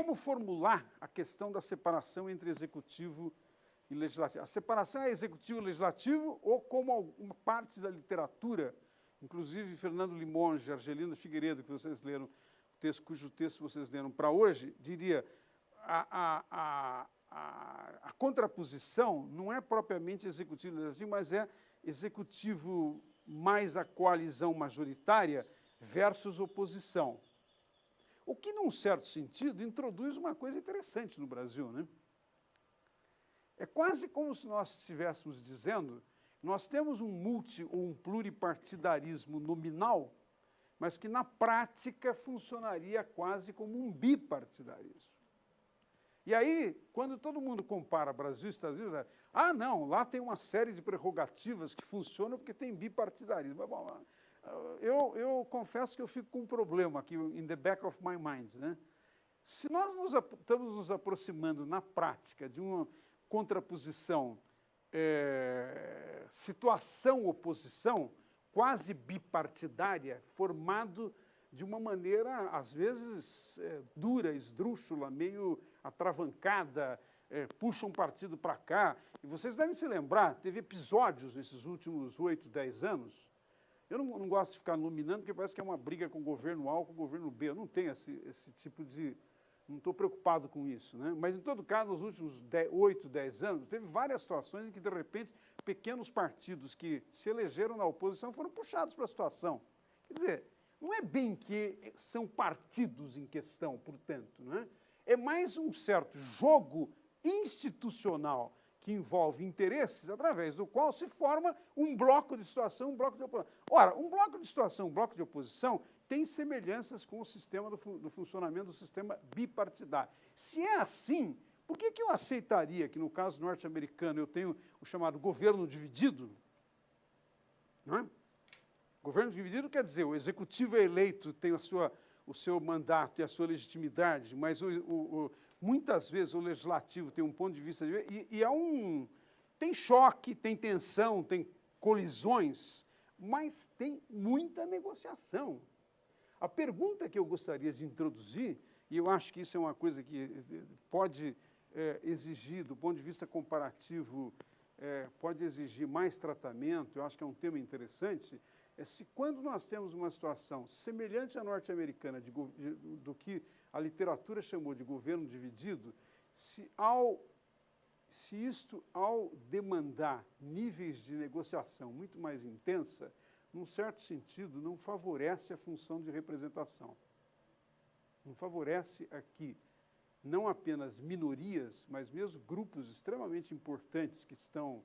como formular a questão da separação entre executivo e legislativo. A separação é executivo e legislativo ou como alguma parte da literatura, inclusive Fernando Limonge, Argelino Figueiredo, que vocês leram, cujo texto vocês leram para hoje, diria a contraposição não é propriamente executivo e legislativo, mas é executivo mais a coalizão majoritária versus oposição. O que, num certo sentido, introduz uma coisa interessante no Brasil, né? É quase como se nós estivéssemos dizendo, nós temos um ou um pluripartidarismo nominal, mas que na prática funcionaria quase como um bipartidarismo. E aí, quando todo mundo compara Brasil e Estados Unidos, não, lá tem uma série de prerrogativas que funcionam porque tem bipartidarismo. Bom, eu confesso que eu fico com um problema aqui, in the back of my mind, né? Se nós estamos nos aproximando na prática de uma contraposição, situação-oposição, quase bipartidária, formado de uma maneira, às vezes, dura, esdrúxula, meio atravancada, puxa um partido para cá. E vocês devem se lembrar, teve episódios nesses últimos 8, 10 anos. Eu não gosto de ficar nominando, porque parece que é uma briga com o governo A ou com o governo B. Eu não tenho esse tipo de... Não estou preocupado com isso, né? Mas, em todo caso, nos últimos 8, 10 anos, teve várias situações em que, de repente, pequenos partidos que se elegeram na oposição foram puxados para a situação. Quer dizer, não é bem que são partidos em questão, portanto, né? É mais um certo jogo institucional que envolve interesses, através do qual se forma um bloco de situação, um bloco de oposição. Ora, um bloco de situação, um bloco de oposição, tem semelhanças com o sistema do funcionamento do sistema bipartidário. Se é assim, por que eu aceitaria que, no caso norte-americano, eu tenho o chamado governo dividido? Não é? Governo dividido quer dizer, o executivo é eleito, tem o seu mandato e a sua legitimidade, mas muitas vezes o legislativo tem um ponto de vista tem choque, tem tensão, tem colisões, mas tem muita negociação. A pergunta que eu gostaria de introduzir, e eu acho que isso é uma coisa que pode exigir, do ponto de vista comparativo, pode exigir mais tratamento, eu acho que é um tema interessante, é se quando nós temos uma situação semelhante à norte-americana, do que a literatura chamou de governo dividido, se isto, ao demandar níveis de negociação muito mais intensa, num certo sentido, não favorece a função de representação. Não favorece aqui não apenas minorias, mas mesmo grupos extremamente importantes que estão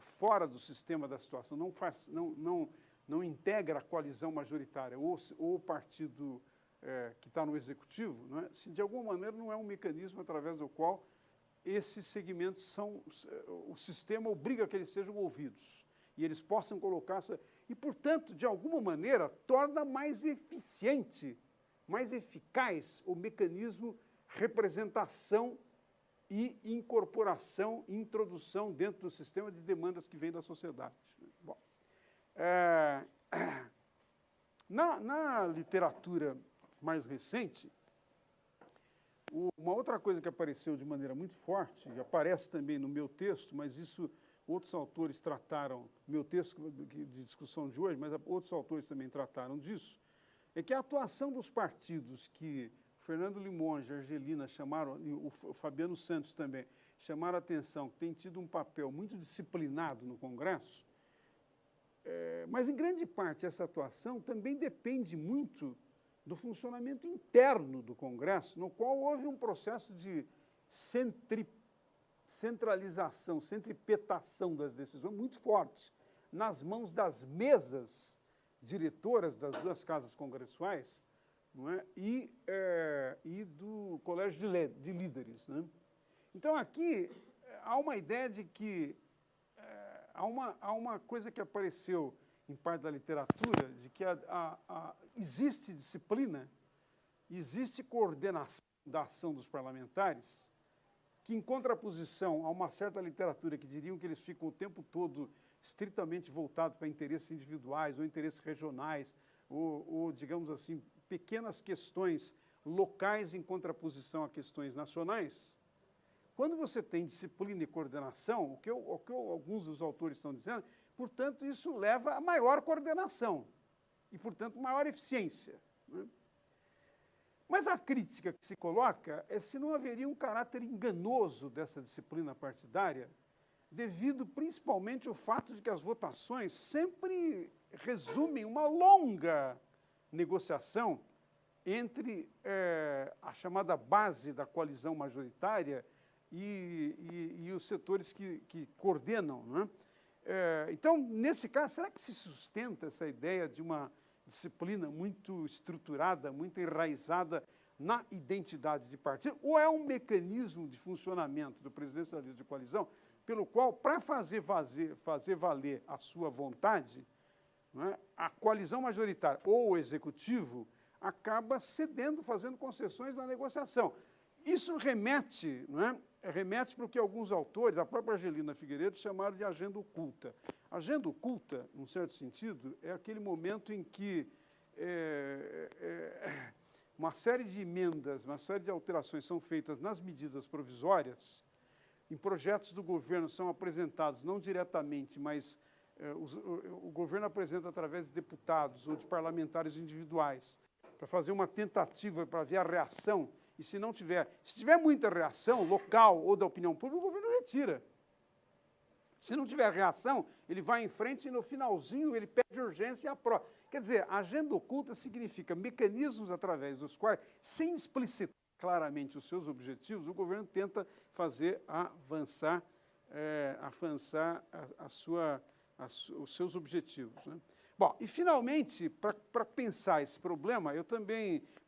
fora do sistema da situação, não integra a coalizão majoritária ou o partido que está no executivo, não é? Se de alguma maneira não é um mecanismo através do qual esses segmentos o sistema obriga que eles sejam ouvidos e eles possam colocar... E, portanto, de alguma maneira, torna mais eficiente, mais eficaz o mecanismo representação e incorporação, introdução dentro do sistema de demandas que vem da sociedade. Bom, na literatura mais recente, uma outra coisa que apareceu de maneira muito forte, e aparece também no meu texto, mas isso outros autores trataram, meu texto de discussão de hoje, mas outros autores também trataram disso, é que a atuação dos partidos que Fernando Limonge, Argelina chamaram, e o Fabiano Santos também, chamaram a atenção, que tem tido um papel muito disciplinado no Congresso, mas em grande parte essa atuação também depende muito do funcionamento interno do Congresso, no qual houve um processo de centralização, centripetação das decisões muito forte, nas mãos das mesas diretoras das duas casas congressuais, não é? E do colégio de líderes. Né? Então, aqui há uma ideia de que há uma coisa que apareceu em parte da literatura, de que existe disciplina, existe coordenação da ação dos parlamentares, que em contraposição a uma certa literatura que diriam que eles ficam o tempo todo estritamente voltados para interesses individuais ou interesses regionais, ou digamos assim, pequenas questões locais em contraposição a questões nacionais. Quando você tem disciplina e coordenação, o que alguns dos autores estão dizendo, portanto, isso leva a maior coordenação e, portanto, maior eficiência, né? Mas a crítica que se coloca é se não haveria um caráter enganoso dessa disciplina partidária, devido principalmente ao fato de que as votações sempre resumem uma longa negociação entre a chamada base da coalizão majoritária e os setores que coordenam, né? Então, nesse caso, será que se sustenta essa ideia de uma disciplina muito estruturada, muito enraizada na identidade de partido, ou é um mecanismo de funcionamento do presidencialismo de coalizão, pelo qual, para fazer valer a sua vontade, não é, a coalizão majoritária ou o executivo acaba cedendo, fazendo concessões na negociação. Isso remete, não é, remete para o que alguns autores, a própria Angelina Figueiredo, chamaram de agenda oculta. A agenda oculta, num certo sentido, é aquele momento em que uma série de emendas, uma série de alterações são feitas nas medidas provisórias, em projetos do governo são apresentados, não diretamente, mas o governo apresenta através de deputados ou de parlamentares individuais, para fazer uma tentativa para ver a reação, e se tiver muita reação local ou da opinião pública, o governo retira. Se não tiver reação, ele vai em frente e no finalzinho ele pede urgência e aprova. Quer dizer, a agenda oculta significa mecanismos através dos quais, sem explicitar claramente os seus objetivos, o governo tenta fazer avançar os seus objetivos, né? Bom, e finalmente, para pensar esse problema,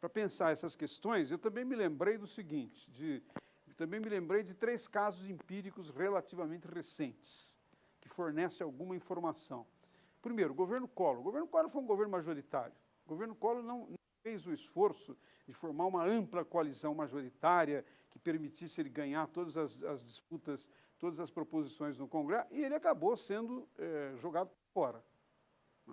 para pensar essas questões, eu também me lembrei do seguinte, também me lembrei de 3 casos empíricos relativamente recentes, que fornecem alguma informação. Primeiro, o governo Collor. O governo Collor foi um governo majoritário. O governo Collor não fez o esforço de formar uma ampla coalizão majoritária que permitisse ele ganhar todas as disputas, todas as proposições no Congresso, e ele acabou sendo jogado fora.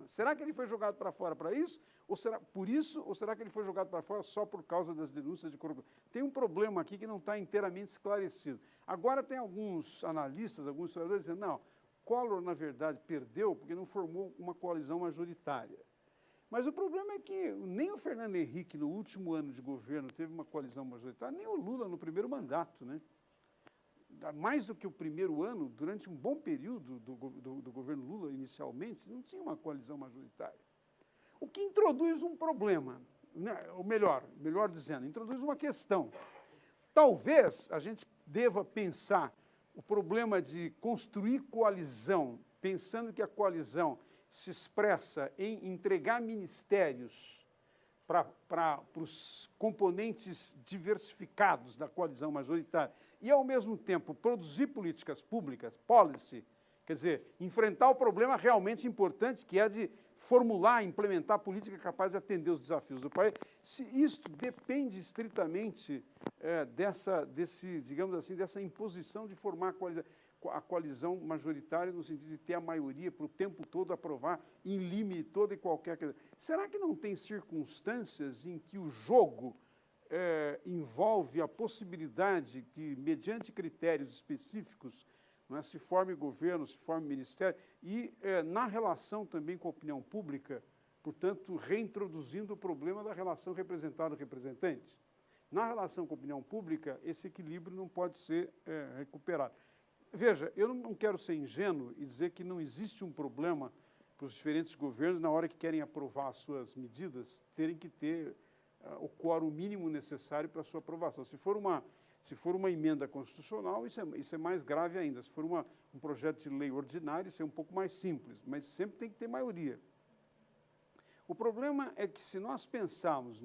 Será que ele foi jogado para fora para isso? Ou será que ele foi jogado para fora só por causa das denúncias de corrupção? Tem um problema aqui que não está inteiramente esclarecido. Agora tem alguns analistas, alguns historiadores dizendo, não, Collor, na verdade, perdeu porque não formou uma coalizão majoritária. Mas o problema é que nem o Fernando Henrique, no último ano de governo, teve uma coalizão majoritária, nem o Lula no primeiro mandato, né? Mais do que o primeiro ano, durante um bom período do governo Lula, inicialmente, não tinha uma coalizão majoritária. O que introduz um problema, né? Ou melhor dizendo, introduz uma questão. Talvez a gente deva pensar o problema de construir coalizão, pensando que a coalizão se expressa em entregar ministérios para os componentes diversificados da coalizão majoritária e, ao mesmo tempo, produzir políticas públicas, policy, quer dizer, enfrentar o problema realmente importante, que é de formular, implementar política capaz de atender os desafios do país. Se isto depende estritamente digamos assim, dessa imposição de formar a coalizão majoritária, no sentido de ter a maioria para o tempo todo aprovar em limite toda e qualquer... Será que não tem circunstâncias em que o jogo envolve a possibilidade que, mediante critérios específicos, não é, se forme governo, se forme ministério, e na relação também com a opinião pública, portanto, reintroduzindo o problema da relação representado-representante? Na relação com a opinião pública, esse equilíbrio não pode ser recuperado. Veja, eu não quero ser ingênuo e dizer que não existe um problema para os diferentes governos, na hora que querem aprovar as suas medidas, terem que ter o quórum mínimo necessário para a sua aprovação. Se for uma emenda constitucional, isso é mais grave ainda. Se for um projeto de lei ordinário, isso é um pouco mais simples, mas sempre tem que ter maioria. O problema é que, se nós pensarmos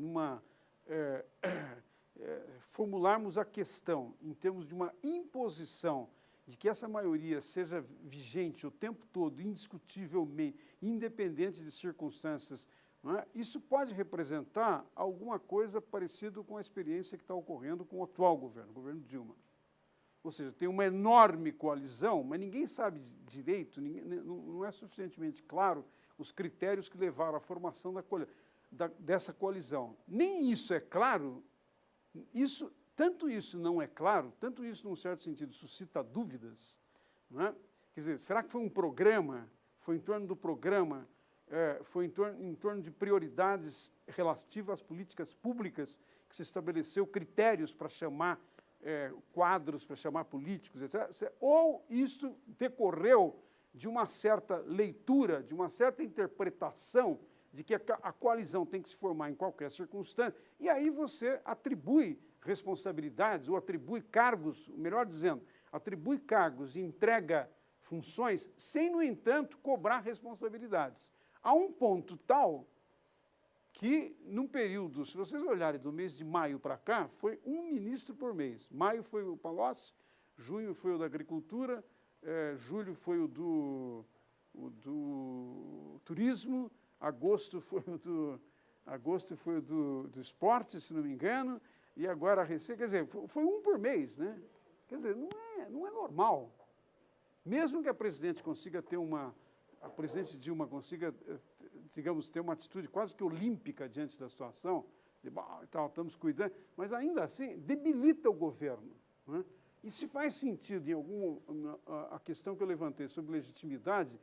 formularmos a questão em termos de uma imposição de que essa maioria seja vigente o tempo todo, indiscutivelmente, independente de circunstâncias, não é? Isso pode representar alguma coisa parecida com a experiência que está ocorrendo com o atual governo, o governo Dilma. Ou seja, tem uma enorme coalizão, mas ninguém sabe direito, não é suficientemente claro os critérios que levaram à formação dessa coalizão. Nem isso é claro Tanto isso não é claro, tanto isso, num certo sentido, suscita dúvidas, não é? Quer dizer, será que foi um programa, foi em torno do programa, foi em torno de prioridades relativas às políticas públicas que se estabeleceu critérios para chamar quadros, para chamar políticos, etc. Ou isso decorreu de uma certa leitura, de uma certa interpretação de que a coalizão tem que se formar em qualquer circunstância, e aí você atribui responsabilidades ou atribui cargos, melhor dizendo, atribui cargos e entrega funções sem, no entanto, cobrar responsabilidades. A um ponto tal que, num período, se vocês olharem do mês de maio para cá, foi um ministro por mês. Maio foi o Palocci, junho foi o da Agricultura, julho foi o do Turismo, agosto foi o do Esporte, se não me engano, e agora a Receita, quer dizer, foi um por mês, né? Quer dizer, não é normal. Mesmo que a presidente consiga ter a presidente Dilma consiga, digamos, ter uma atitude quase que olímpica diante da situação, de, estamos cuidando, mas ainda assim debilita o governo, né? E se faz sentido a questão que eu levantei sobre legitimidade,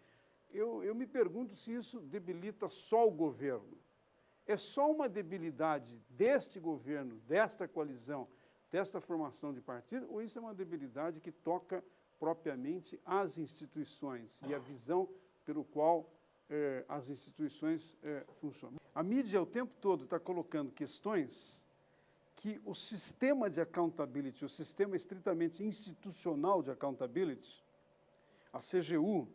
eu me pergunto se isso debilita só o governo. É só uma debilidade deste governo, desta coalizão, desta formação de partido, ou isso é uma debilidade que toca propriamente as instituições e a visão pelo qual as instituições funcionam? A mídia o tempo todo está colocando questões que o sistema de accountability, o sistema estritamente institucional de accountability, a CGU,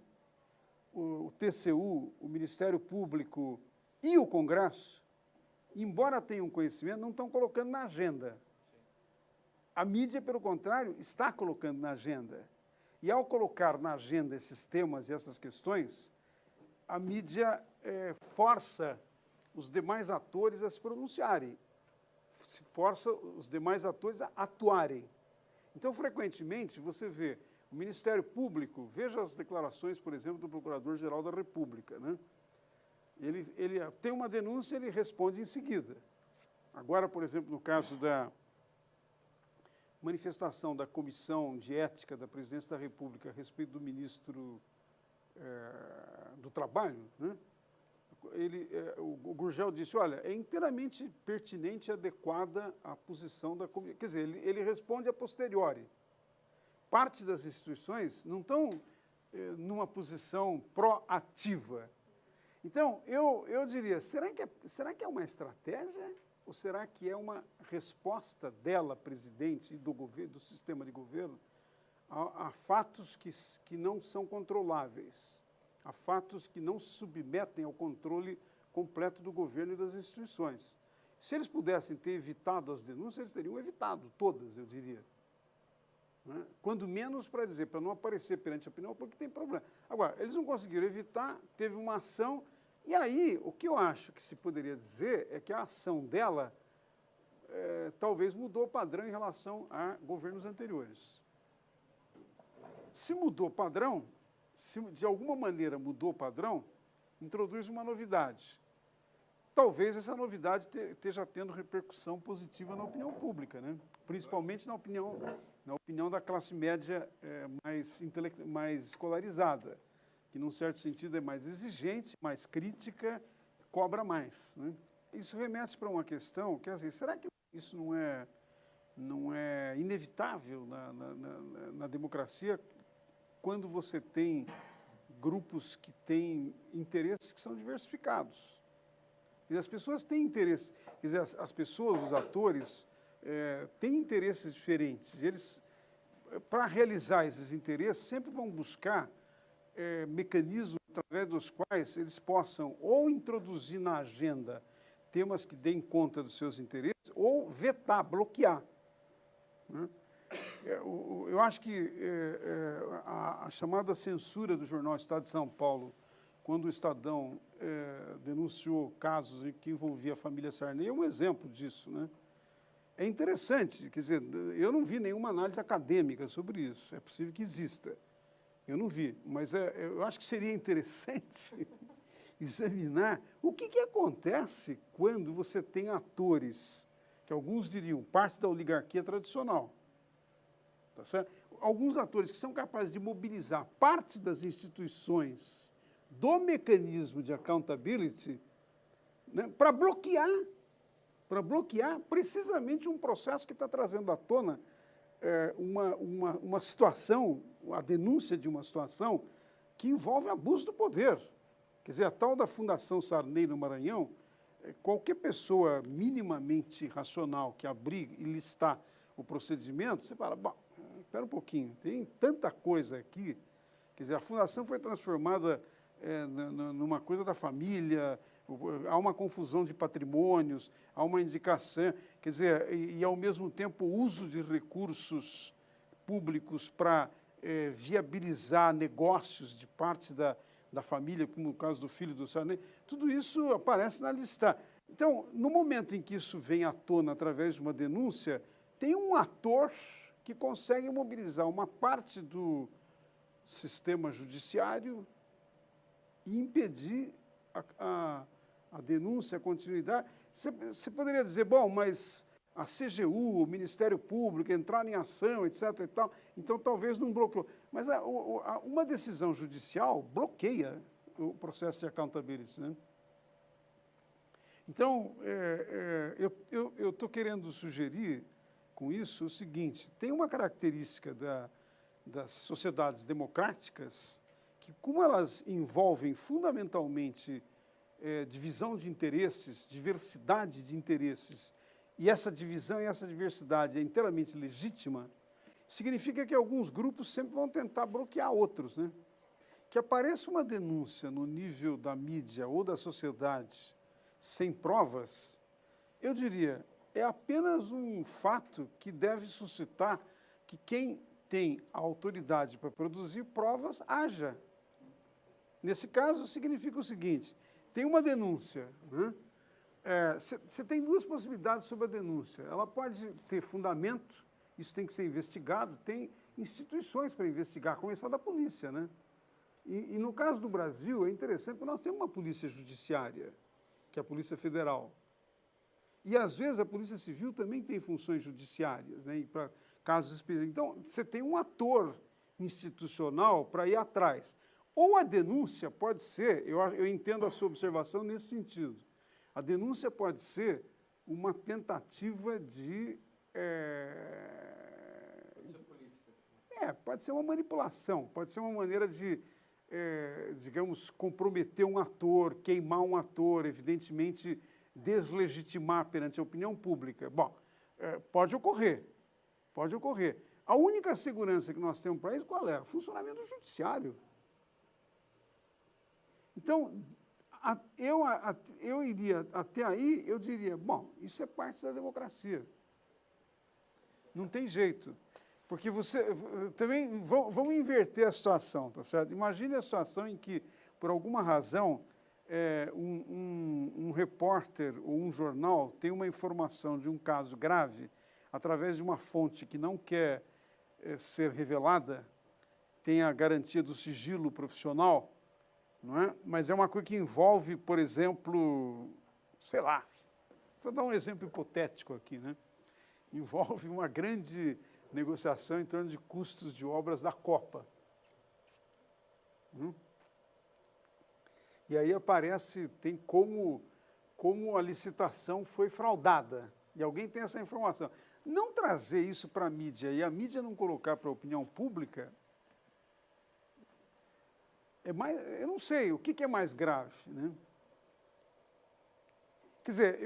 o TCU, o Ministério Público e o Congresso, embora tenham conhecimento, não estão colocando na agenda. A mídia, pelo contrário, está colocando na agenda. E ao colocar na agenda esses temas e essas questões, a mídia força os demais atores a se pronunciarem, força os demais atores a atuarem. Então, frequentemente, você vê o Ministério Público, veja as declarações, por exemplo, do Procurador-Geral da República, né? Ele tem uma denúncia, ele responde em seguida. Agora, por exemplo, no caso da manifestação da Comissão de Ética da Presidência da República a respeito do ministro do Trabalho, né? O Gurgel disse, olha, é inteiramente pertinente e adequada a posição da comissão. Quer dizer, ele responde a posteriori. Parte das instituições não estão numa posição proativa. Então, eu diria, será que é uma estratégia ou será que é uma resposta dela, presidente, e do governo, do sistema de governo, a fatos que não são controláveis, a fatos que não se submetem ao controle completo do governo e das instituições? Se eles pudessem ter evitado as denúncias, eles teriam evitado todas, eu diria. Né? Quando menos para dizer, para não aparecer perante a opinião, porque tem problema. Agora, eles não conseguiram evitar, teve uma ação, e aí o que eu acho que se poderia dizer é que a ação dela talvez mudou o padrão em relação a governos anteriores. Se mudou o padrão, se de alguma maneira mudou o padrão, introduz uma novidade. Talvez essa novidade esteja tendo repercussão positiva na opinião pública, né? Principalmente na opinião da classe média mais escolarizada, que, num certo sentido, é mais exigente, mais crítica, cobra mais, né? Isso remete para uma questão que é assim, será que isso não é inevitável na democracia quando você tem grupos que têm interesses que são diversificados? E as pessoas têm interesses, quer dizer, as pessoas, os atores, têm interesses diferentes. E eles, para realizar esses interesses, sempre vão buscar mecanismos através dos quais eles possam ou introduzir na agenda temas que deem conta dos seus interesses ou vetar, bloquear, né? Eu acho que a chamada censura do jornal Estado de São Paulo, quando o Estadão denunciou casos que envolvia a família Sarney, é um exemplo disso, né? É interessante, quer dizer, eu não vi nenhuma análise acadêmica sobre isso, é possível que exista, eu não vi, mas eu acho que seria interessante examinar o que acontece quando você tem atores que alguns diriam parte da oligarquia tradicional, tá certo? Alguns atores que são capazes de mobilizar parte das instituições do mecanismo de accountability, né, para bloquear precisamente um processo que está trazendo à tona uma situação, a denúncia de uma situação que envolve abuso do poder. Quer dizer, a tal da Fundação Sarney no Maranhão, qualquer pessoa minimamente racional que abrir e listar o procedimento, você fala, bom, espera um pouquinho, tem tanta coisa aqui, quer dizer, a fundação foi transformada numa coisa da família, há uma confusão de patrimônios, há uma indicação, quer dizer, e ao mesmo tempo o uso de recursos públicos para viabilizar negócios de parte da família, como no caso do filho do Sarney, tudo isso aparece na lista. Então, no momento em que isso vem à tona através de uma denúncia, tem um ator que consegue mobilizar uma parte do sistema judiciário e impedir a denúncia, a continuidade. Você poderia dizer, bom, mas a CGU, o Ministério Público, entraram em ação, etc. e tal, então talvez não bloqueou. Mas uma decisão judicial bloqueia o processo de accountability, né? Então, eu estou querendo sugerir com isso o seguinte, tem uma característica das sociedades democráticas que, como elas envolvem fundamentalmente divisão de interesses, diversidade de interesses, e essa divisão e essa diversidade é inteiramente legítima, significa que alguns grupos sempre vão tentar bloquear outros, né? Que apareça uma denúncia no nível da mídia ou da sociedade sem provas, eu diria, é apenas um fato que deve suscitar que quem tem a autoridade para produzir provas haja. Nesse caso, significa o seguinte, tem uma denúncia, né? Você tem duas possibilidades sobre a denúncia. Ela pode ter fundamento, isso tem que ser investigado, tem instituições para investigar, a começar da polícia, né? E no caso do Brasil, é interessante, porque nós temos uma polícia judiciária, que é a Polícia Federal. E, às vezes, a Polícia Civil também tem funções judiciárias, né, para casos específicos. Então, você tem um ator institucional para ir atrás. Ou a denúncia pode ser, eu entendo a sua observação nesse sentido, a denúncia pode ser uma tentativa de... pode ser uma manipulação, pode ser uma maneira de, digamos, comprometer um ator, queimar um ator, evidentemente deslegitimar perante a opinião pública. Bom, pode ocorrer, pode ocorrer. A única segurança que nós temos para isso, qual é? O funcionamento do judiciário. Então, eu iria até aí, eu diria, bom, isso é parte da democracia. Não tem jeito. Porque também, vamos inverter a situação, tá certo? Imagine a situação em que, por alguma razão, um repórter ou um jornal tem uma informação de um caso grave através de uma fonte que não quer ser revelada, tem a garantia do sigilo profissional, não é? Mas é uma coisa que envolve, por exemplo, sei lá, vou dar um exemplo hipotético aqui, né? Envolve uma grande negociação em torno de custos de obras da Copa. E aí aparece, tem como a licitação foi fraudada. E alguém tem essa informação. Não trazer isso para a mídia e a mídia não colocar para a opinião pública, eu não sei, o que é mais grave, né? Quer dizer,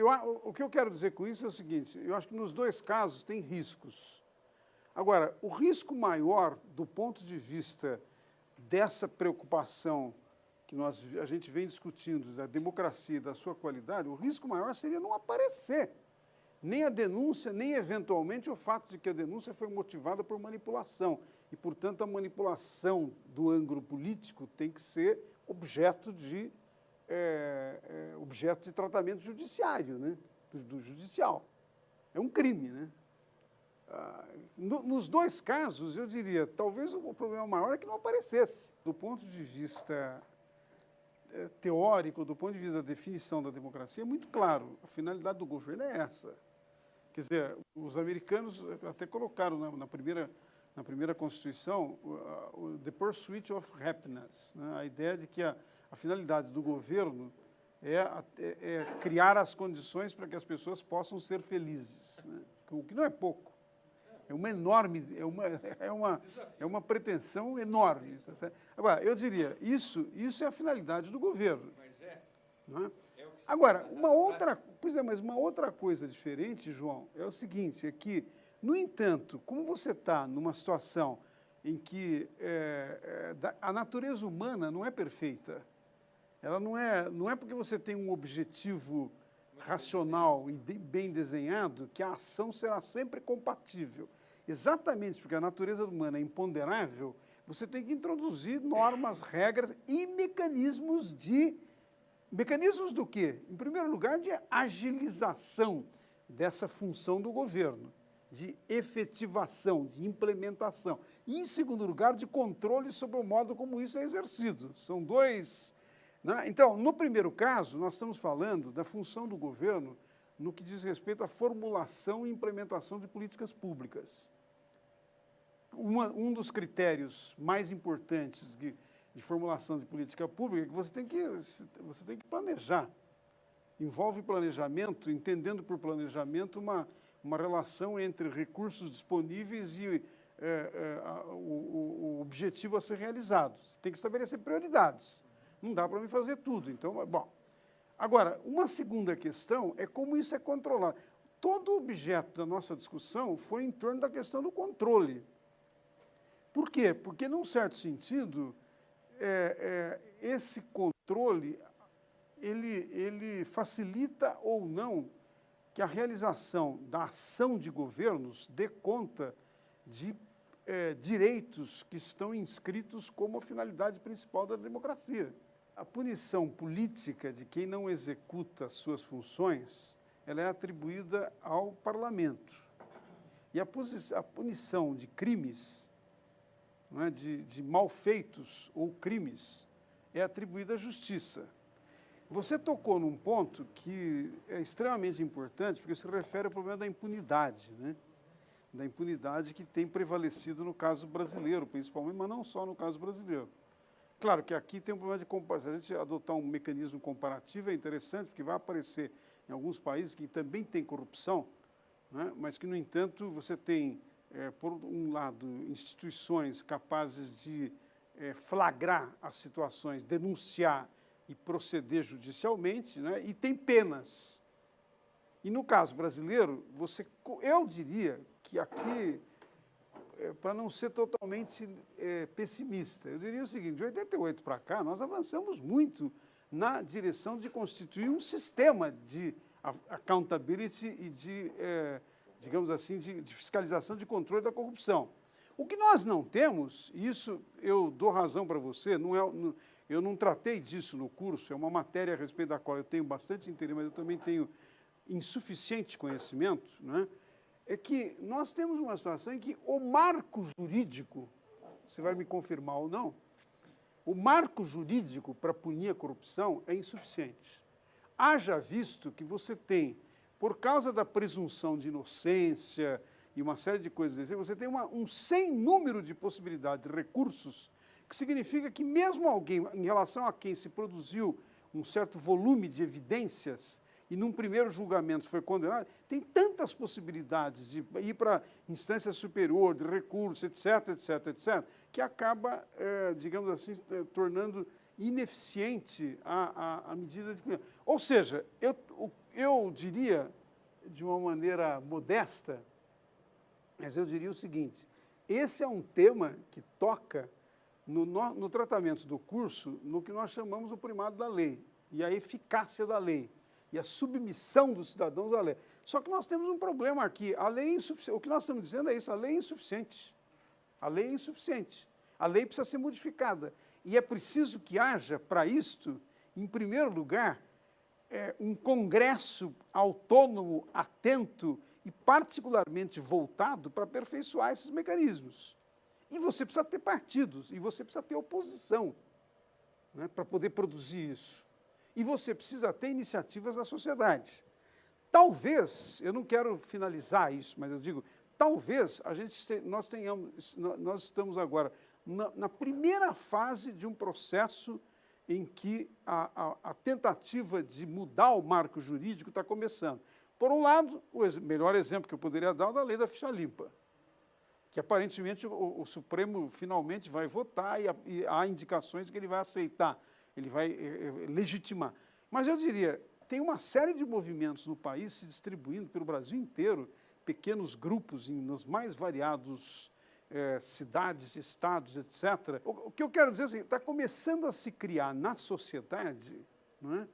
o que eu quero dizer com isso é o seguinte, eu acho que nos dois casos tem riscos. Agora, o risco maior do ponto de vista dessa preocupação que a gente vem discutindo, da democracia e da sua qualidade, o risco maior seria não aparecer nem a denúncia, nem eventualmente o fato de que a denúncia foi motivada por manipulação. E, portanto, a manipulação do ângulo político tem que ser objeto de tratamento judiciário, né? do judicial. É um crime, né? Nos dois casos, eu diria, talvez o problema maior é que não aparecesse. Do ponto de vista teórico, do ponto de vista da definição da democracia, é muito claro, a finalidade do governo é essa. Quer dizer, os americanos até colocaram na primeira Constituição the pursuit of happiness, né? A ideia de que a finalidade do governo é criar as condições para que as pessoas possam ser felizes, né? O que não é pouco. É uma enorme, é uma pretensão enorme. Tá certo? Agora, eu diria, isso é a finalidade do governo. Não é? Agora, mas uma outra coisa diferente, João, é o seguinte, é que, no entanto, como você está numa situação em que a natureza humana não é perfeita, ela não é porque você tem um objetivo racional e bem desenhado que a ação será sempre compatível. Exatamente porque a natureza humana é imponderável, você tem que introduzir normas, regras e mecanismos do quê? Em primeiro lugar, de agilização dessa função do governo, de efetivação, de implementação. E, em segundo lugar, de controle sobre o modo como isso é exercido. São dois... Né? Então, no primeiro caso, nós estamos falando da função do governo no que diz respeito à formulação e implementação de políticas públicas. Um dos critérios mais importantes de formulação de política pública é que você tem que planejar. Envolve planejamento, entendendo por planejamento uma relação entre recursos disponíveis e o objetivo a ser realizado. Você tem que estabelecer prioridades. Não dá para me fazer tudo. Então, bom. Agora, uma segunda questão é como isso é controlado. Todo o objeto da nossa discussão foi em torno da questão do controle. Por quê? Porque, num certo sentido, esse controle, ele facilita ou não que a realização da ação de governos dê conta de direitos que estão inscritos como a finalidade principal da democracia. A punição política de quem não executa suas funções, ela é atribuída ao parlamento. E a punição de crimes, não é, de malfeitos ou crimes, é atribuída à justiça. Você tocou num ponto que é extremamente importante, porque se refere ao problema da impunidade, né? Da impunidade que tem prevalecido no caso brasileiro, principalmente, mas não só no caso brasileiro. Claro que aqui tem um problema de comparação. Se a gente adotar um mecanismo comparativo é interessante, porque vai aparecer em alguns países que também tem corrupção, né? Mas que, no entanto, você tem, por um lado, instituições capazes de flagrar as situações, denunciar e proceder judicialmente, né? E tem penas. E no caso brasileiro, eu diria que aqui, para não ser totalmente pessimista, eu diria o seguinte, de 88 para cá, nós avançamos muito na direção de constituir um sistema de accountability e de, digamos assim, de fiscalização de controle da corrupção. O que nós não temos, e isso eu dou razão para você, eu não tratei disso no curso, é uma matéria a respeito da qual eu tenho bastante interesse, mas eu também tenho insuficiente conhecimento, né? É que nós temos uma situação em que o marco jurídico, você vai me confirmar ou não, o marco jurídico para punir a corrupção é insuficiente. Haja visto que você tem, por causa da presunção de inocência e uma série de coisas assim, você tem um sem número de possibilidades, de recursos, que significa que mesmo alguém, em relação a quem se produziu um certo volume de evidências, e num primeiro julgamento foi condenado, tem tantas possibilidades de ir para instância superior, de recurso, etc., etc., etc., que acaba, digamos assim, tornando ineficiente a medida de punição. Ou seja, eu diria, de uma maneira modesta, mas eu diria o seguinte, esse é um tema que toca no tratamento do curso, no que nós chamamos o primado da lei e a eficácia da lei e a submissão dos cidadãos à lei. Só que nós temos um problema aqui, a lei é insuficiente. O que nós estamos dizendo é isso, a lei é insuficiente. A lei é insuficiente. A lei precisa ser modificada. E é preciso que haja, para isto, em primeiro lugar, um Congresso autônomo, atento e particularmente voltado para aperfeiçoar esses mecanismos. E você precisa ter partidos, e você precisa ter oposição, né, para poder produzir isso. E você precisa ter iniciativas da sociedade. Talvez, eu não quero finalizar isso, mas eu digo, talvez nós estamos agora na primeira fase de um processo em que a tentativa de mudar o marco jurídico está começando. Por um lado, o melhor exemplo que eu poderia dar é o da lei da ficha limpa, que aparentemente o Supremo finalmente vai votar e há indicações que ele vai aceitar, ele vai legitimar. Mas eu diria, tem uma série de movimentos no país se distribuindo pelo Brasil inteiro, pequenos grupos nos mais variados cidades, estados, etc. O que eu quero dizer é assim, está começando a se criar na sociedade, não é?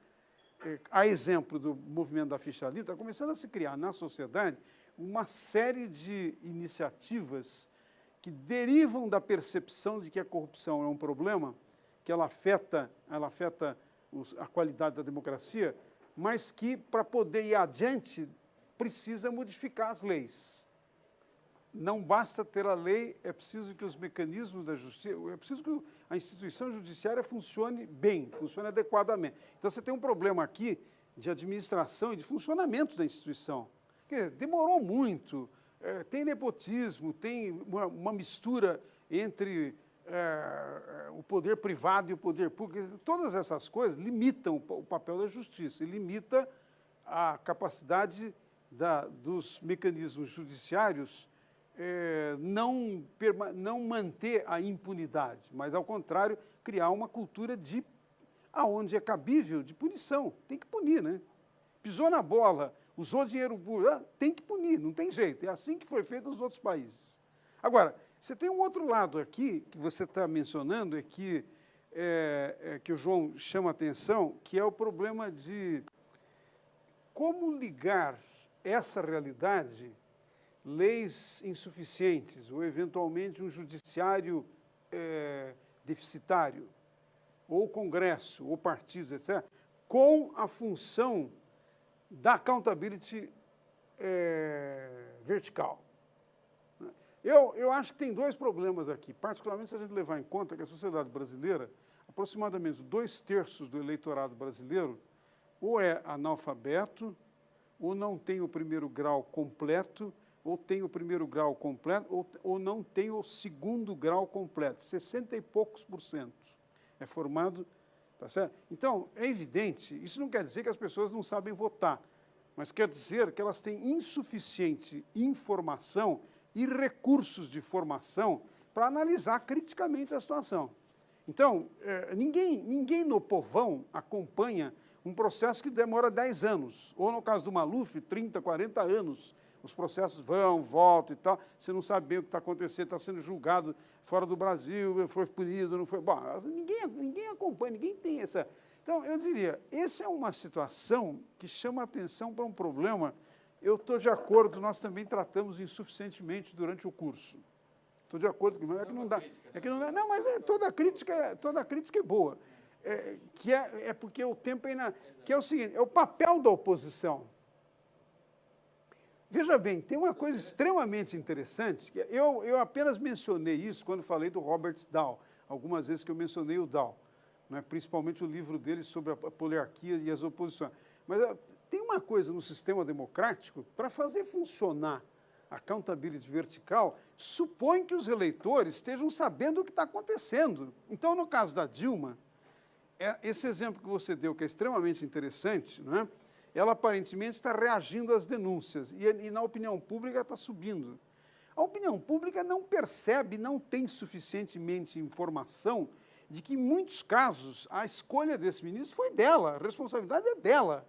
A exemplo do movimento da ficha limpa, está começando a se criar na sociedade uma série de iniciativas que derivam da percepção de que a corrupção é um problema, que ela afeta a qualidade da democracia, mas que, para poder ir adiante, precisa modificar as leis. Não basta ter a lei, é preciso que os mecanismos da justiça, é preciso que a instituição judiciária funcione bem, funcione adequadamente. Então, você tem um problema aqui de administração e de funcionamento da instituição. Quer dizer, demorou muito, tem nepotismo, tem uma mistura entre o poder privado e o poder público. Todas essas coisas limitam o papel da justiça e limita a capacidade dos mecanismos judiciários não manter a impunidade, mas, ao contrário, criar uma cultura aonde é cabível, de punição. Tem que punir, né? Pisou na bola, usou dinheiro público, tem que punir, não tem jeito. É assim que foi feito nos outros países. Agora, você tem um outro lado aqui, que você está mencionando, que o João chama a atenção, que é o problema de como ligar essa realidade, leis insuficientes, ou eventualmente um judiciário deficitário, ou Congresso, ou partidos, etc., com a função da accountability vertical. Eu acho que tem dois problemas aqui, particularmente se a gente levar em conta que a sociedade brasileira, aproximadamente 2/3 do eleitorado brasileiro, ou é analfabeto, ou não tem o primeiro grau completo, ou tem o primeiro grau completo, ou não tem o segundo grau completo. 60 e poucos % é formado, tá certo? Então, é evidente, isso não quer dizer que as pessoas não sabem votar, mas quer dizer que elas têm insuficiente informação e recursos de formação para analisar criticamente a situação. Então, ninguém no povão acompanha um processo que demora 10 anos, ou no caso do Maluf, 30, 40 anos. Os processos vão, voltam e tal, você não sabe bem o que está acontecendo, está sendo julgado fora do Brasil, foi punido, não foi... Bom, ninguém acompanha, ninguém tem essa... Então, eu diria, essa é uma situação que chama a atenção para um problema. Eu estou de acordo, nós também tratamos insuficientemente durante o curso. Estou de acordo com isso, é que não dá... Não, mas toda crítica é boa. Porque o tempo que é o seguinte, é o papel da oposição. Veja bem, tem uma coisa extremamente interessante, que eu apenas mencionei isso quando falei do Robert Dahl, algumas vezes que eu mencionei o Dahl, né, principalmente o livro dele sobre a poliarquia e as oposições. Mas tem uma coisa no sistema democrático, para fazer funcionar a accountability vertical, supõe que os eleitores estejam sabendo o que está acontecendo. Então, no caso da Dilma, esse exemplo que você deu, que é extremamente interessante, não é? Ela aparentemente está reagindo às denúncias e na opinião pública está subindo. A opinião pública não percebe, não tem suficientemente informação de que, em muitos casos, a escolha desse ministro foi dela, a responsabilidade é dela.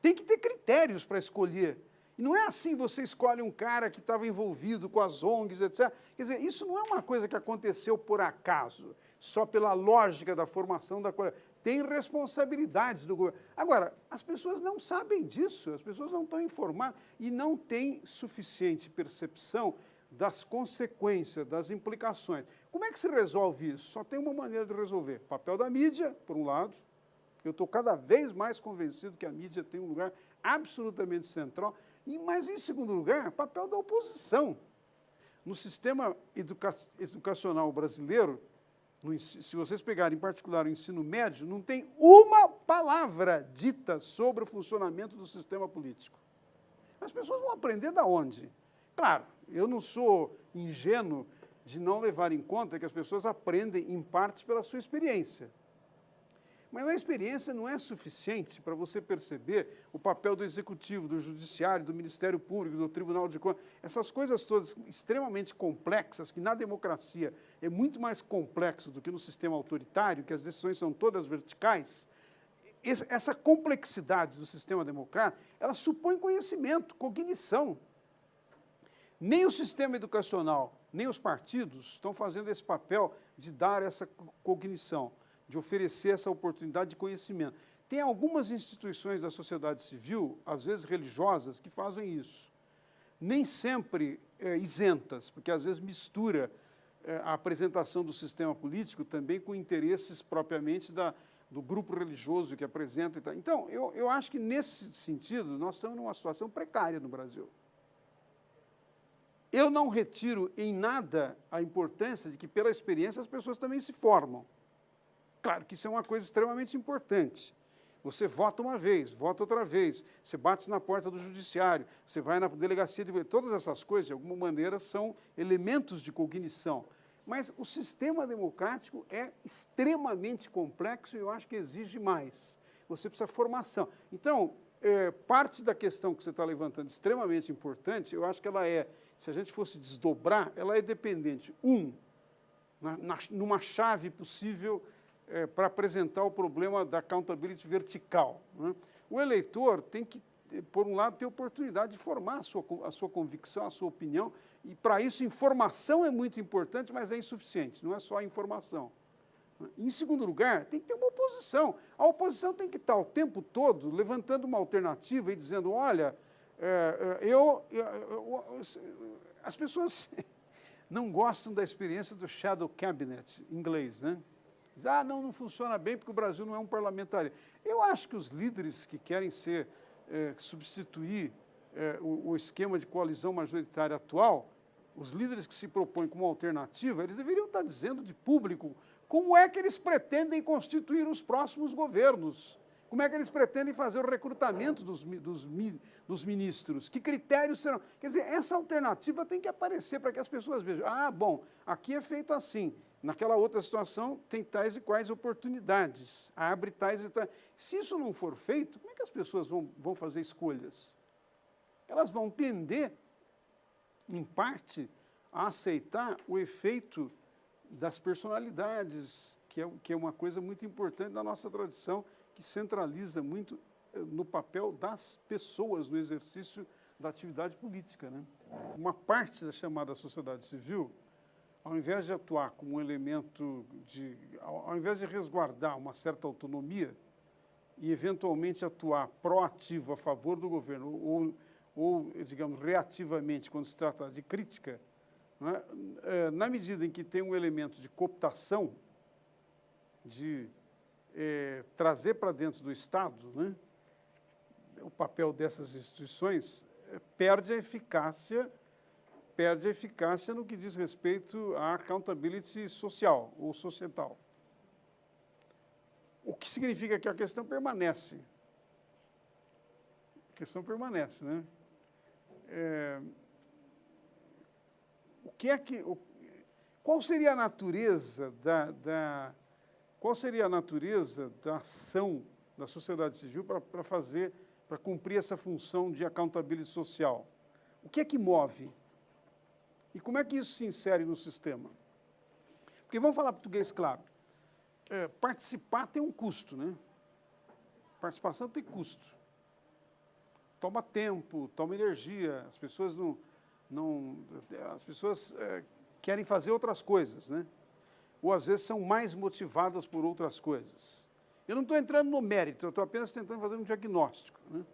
Tem que ter critérios para escolher. E não é assim, você escolhe um cara que estava envolvido com as ONGs, etc. Quer dizer, isso não é uma coisa que aconteceu por acaso, só pela lógica da formação da coisa. Tem responsabilidades do governo. Agora, as pessoas não sabem disso, as pessoas não estão informadas e não têm suficiente percepção das consequências, das implicações. Como é que se resolve isso? Só tem uma maneira de resolver. Papel da mídia, por um lado. Eu estou cada vez mais convencido que a mídia tem um lugar absolutamente central. Mas, em segundo lugar, papel da oposição. No sistema educacional brasileiro, se vocês pegarem, em particular, o ensino médio, não tem uma palavra dita sobre o funcionamento do sistema político. As pessoas vão aprender da onde? Claro, eu não sou ingênuo de não levar em conta que as pessoas aprendem, em parte, pela sua experiência. Mas a experiência não é suficiente para você perceber o papel do Executivo, do Judiciário, do Ministério Público, do Tribunal de Contas, essas coisas todas extremamente complexas, que na democracia é muito mais complexo do que no sistema autoritário, que as decisões são todas verticais. Essa complexidade do sistema democrático, ela supõe conhecimento, cognição. Nem o sistema educacional, nem os partidos estão fazendo esse papel de dar essa cognição, de oferecer essa oportunidade de conhecimento. Tem algumas instituições da sociedade civil, às vezes religiosas, que fazem isso. Nem sempre isentas, porque às vezes mistura a apresentação do sistema político também com interesses propriamente do grupo religioso que apresenta. Então, eu acho que nesse sentido, nós estamos numa situação precária no Brasil. Eu não retiro em nada a importância de que, pela experiência, as pessoas também se formam. Claro que isso é uma coisa extremamente importante. Você vota uma vez, vota outra vez, você bate na porta do judiciário, você vai na delegacia de... Todas essas coisas, de alguma maneira, são elementos de cognição. Mas o sistema democrático é extremamente complexo e eu acho que exige mais. Você precisa de formação. Então, parte da questão que você está levantando, extremamente importante, eu acho que ela é, se a gente fosse desdobrar, ela é dependente, numa chave possível para apresentar o problema da accountability vertical, né? O eleitor tem que, por um lado, ter oportunidade de formar a sua convicção, a sua opinião, e para isso informação é muito importante, mas é insuficiente, não é só a informação. Em segundo lugar, tem que ter uma oposição. A oposição tem que estar o tempo todo levantando uma alternativa e dizendo, olha, as pessoas não gostam da experiência do shadow cabinet inglês, né? Diz, não funciona bem porque o Brasil não é um parlamentarismo. Eu acho que os líderes que querem substituir o esquema de coalizão majoritária atual, os líderes que se propõem como alternativa, eles deveriam estar dizendo de público como é que eles pretendem constituir os próximos governos, como é que eles pretendem fazer o recrutamento dos ministros, que critérios serão. Quer dizer, essa alternativa tem que aparecer para que as pessoas vejam, bom, aqui é feito assim, naquela outra situação tem tais e quais oportunidades, abre tais e tais. Se isso não for feito, como é que as pessoas vão fazer escolhas? Elas vão tender, em parte, a aceitar o efeito das personalidades, que é uma coisa muito importante da nossa tradição, que centraliza muito no papel das pessoas no exercício da atividade política, né? Uma parte da chamada sociedade civil, ao invés de atuar como um elemento ao invés de resguardar uma certa autonomia e eventualmente atuar proativo a favor do governo ou digamos, reativamente quando se trata de crítica, né, na medida em que tem um elemento de cooptação, de trazer para dentro do Estado, né, o papel dessas instituições, perde a eficácia no que diz respeito à accountability social ou societal. O que significa que a questão permanece. A questão permanece, né? Qual seria a natureza da ação da sociedade civil para cumprir essa função de accountability social? O que é que move? E como é que isso se insere no sistema? Porque vamos falar português claro. Participar tem um custo, né? Participação tem custo. Toma tempo, toma energia, as pessoas querem fazer outras coisas, né? Ou às vezes são mais motivadas por outras coisas. Eu não estou entrando no mérito, eu estou apenas tentando fazer um diagnóstico, né?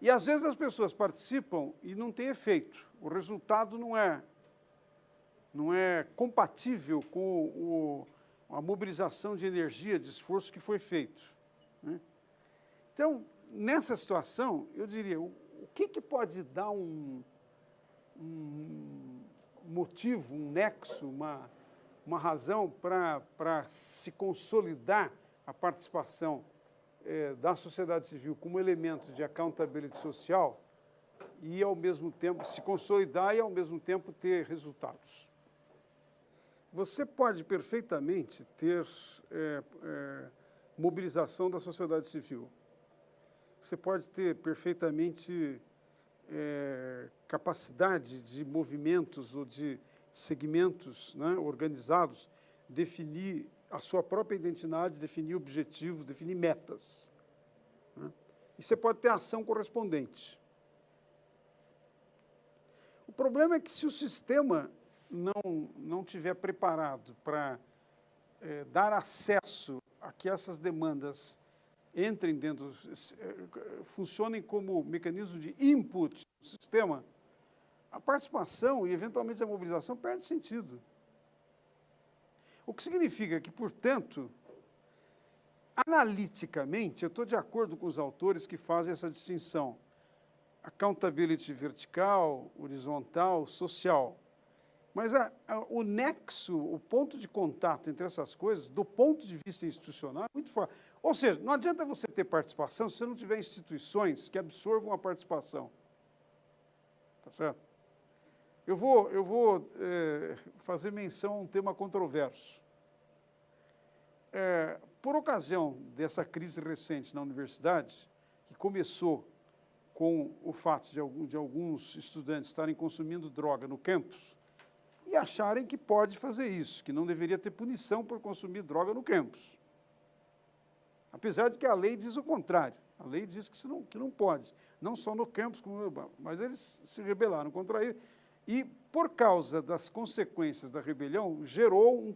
E às vezes as pessoas participam e não tem efeito. O resultado não é compatível com a mobilização de energia, de esforço que foi feito, né? Então, nessa situação, eu diria, o que pode dar um motivo, um nexo, uma razão para se consolidar a participação da sociedade civil como elemento de accountability social e, ao mesmo tempo, se consolidar e, ao mesmo tempo, ter resultados. Você pode perfeitamente ter mobilização da sociedade civil. Você pode ter perfeitamente capacidade de movimentos ou de segmentos, né, organizados, definir a sua própria identidade, definir objetivos, definir metas, né? E você pode ter ação correspondente. O problema é que se o sistema não tiver preparado para dar acesso a que essas demandas entrem dentro, funcionem como mecanismo de input do sistema, a participação e, eventualmente, a mobilização perde sentido. O que significa que, portanto, analiticamente, eu estou de acordo com os autores que fazem essa distinção. Accountability vertical, horizontal, social. Mas o nexo, o ponto de contato entre essas coisas, do ponto de vista institucional, é muito forte. Ou seja, não adianta você ter participação se você não tiver instituições que absorvam a participação. Tá certo? Eu vou fazer menção a um tema controverso. Por ocasião dessa crise recente na universidade, que começou com o fato de alguns estudantes estarem consumindo droga no campus e acharem que pode fazer isso, que não deveria ter punição por consumir droga no campus. Apesar de que a lei diz o contrário. A lei diz que não pode, não só no campus, mas eles se rebelaram contra isso. E, por causa das consequências da rebelião, gerou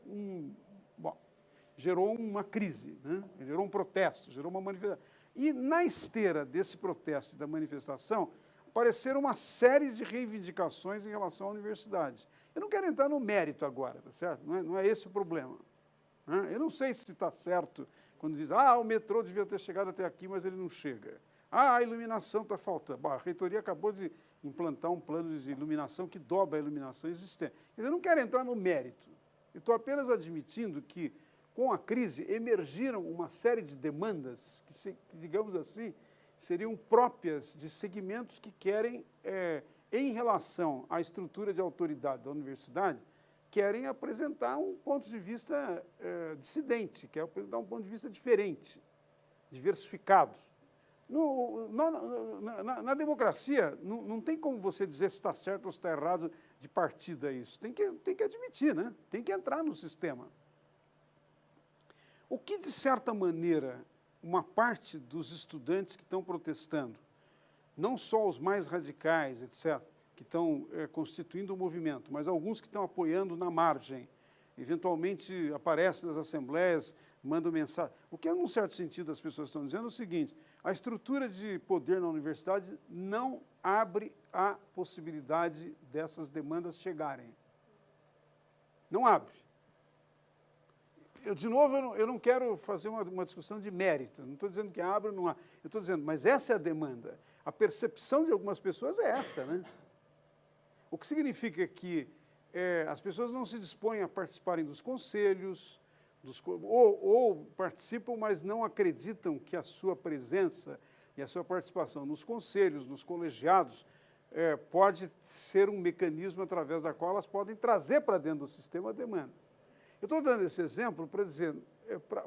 gerou uma crise, né? Gerou um protesto, gerou uma manifestação. E, na esteira desse protesto e da manifestação, apareceram uma série de reivindicações em relação à universidade. Eu não quero entrar no mérito agora, tá certo? Não é esse o problema, né? Eu não sei se está certo quando diz, o metrô devia ter chegado até aqui, mas ele não chega. A iluminação está faltando. Bom, a reitoria acabou de implantar um plano de iluminação que dobra a iluminação existente. Eu não quero entrar no mérito. Eu estou apenas admitindo que, com a crise, emergiram uma série de demandas que, digamos assim, seriam próprias de segmentos que querem, em relação à estrutura de autoridade da universidade, querem apresentar um ponto de vista dissidente, querem apresentar um ponto de vista diferente, diversificado. Na democracia, não tem como você dizer se está certo ou se está errado de partida isso. Tem que admitir, né? Tem que entrar no sistema. O que, de certa maneira, uma parte dos estudantes que estão protestando, não só os mais radicais, etc., que estão constituindo o movimento, mas alguns que estão apoiando na margem, eventualmente aparecem nas assembleias, mandam mensagem. O que, num certo sentido, as pessoas estão dizendo é o seguinte: a estrutura de poder na universidade não abre a possibilidade dessas demandas chegarem. Não abre. De novo, eu não quero fazer uma discussão de mérito, não estou dizendo que abre ou não abre. Eu estou dizendo, mas essa é a demanda. A percepção de algumas pessoas é essa, né? O que significa que as pessoas não se dispõem a participarem dos conselhos, ou participam, mas não acreditam que a sua presença e a sua participação nos conselhos, nos colegiados, pode ser um mecanismo através da qual elas podem trazer para dentro do sistema a demanda. Eu estou dando esse exemplo para dizer,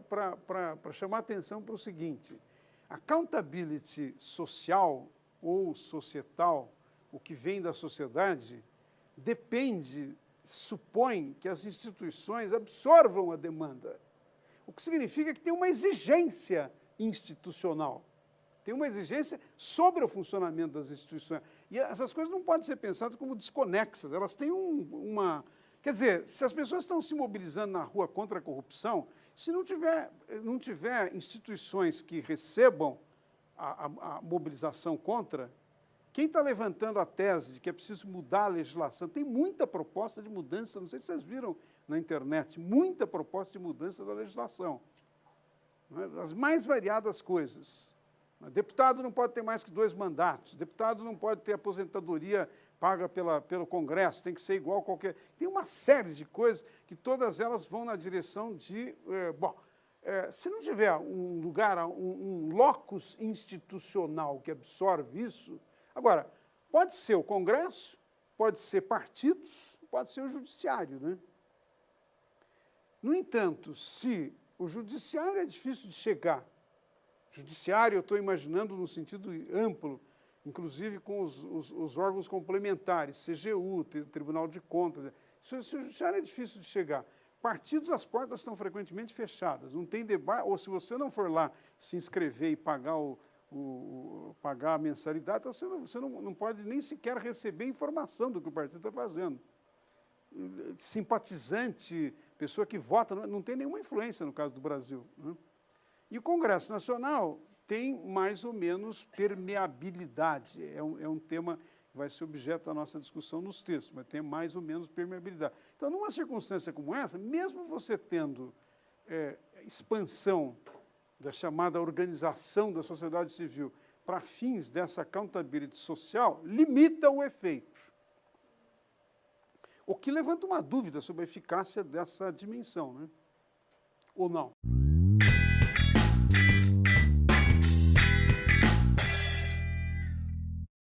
para chamar a atenção para o seguinte: a accountability social ou societal, o que vem da sociedade, supõe que as instituições absorvam a demanda. O que significa que tem uma exigência institucional, tem uma exigência sobre o funcionamento das instituições. E essas coisas não podem ser pensadas como desconexas, elas têm Quer dizer, se as pessoas estão se mobilizando na rua contra a corrupção, se não tiver instituições que recebam a mobilização contra, quem está levantando a tese de que é preciso mudar a legislação, tem muita proposta de mudança, não sei se vocês viram na internet, muita proposta de mudança da legislação, né? As mais variadas coisas. Deputado não pode ter mais que 2 mandatos, deputado não pode ter aposentadoria paga pelo Congresso, tem que ser igual a qualquer... Tem uma série de coisas que todas elas vão na direção de... Se não tiver um lugar, um locus institucional que absorve isso, agora, pode ser o Congresso, pode ser partidos, pode ser o Judiciário, né? No entanto, se o Judiciário é difícil de chegar, Judiciário eu estou imaginando no sentido amplo, inclusive com os órgãos complementares, CGU, Tribunal de Contas, se o Judiciário é difícil de chegar, partidos, as portas estão frequentemente fechadas, não tem debate, ou se você não for lá se inscrever e pagar, pagar a mensalidade, você não pode nem sequer receber informação do que o partido está fazendo. Simpatizante, pessoa que vota, não tem nenhuma influência no caso do Brasil, né? E o Congresso Nacional tem mais ou menos permeabilidade, é um tema que vai ser objeto da nossa discussão nos textos, mas tem mais ou menos permeabilidade. Então, numa circunstância como essa, mesmo você tendo expansão da chamada organização da sociedade civil para fins dessa accountability social, limita o efeito. O que levanta uma dúvida sobre a eficácia dessa dimensão, né? Ou não?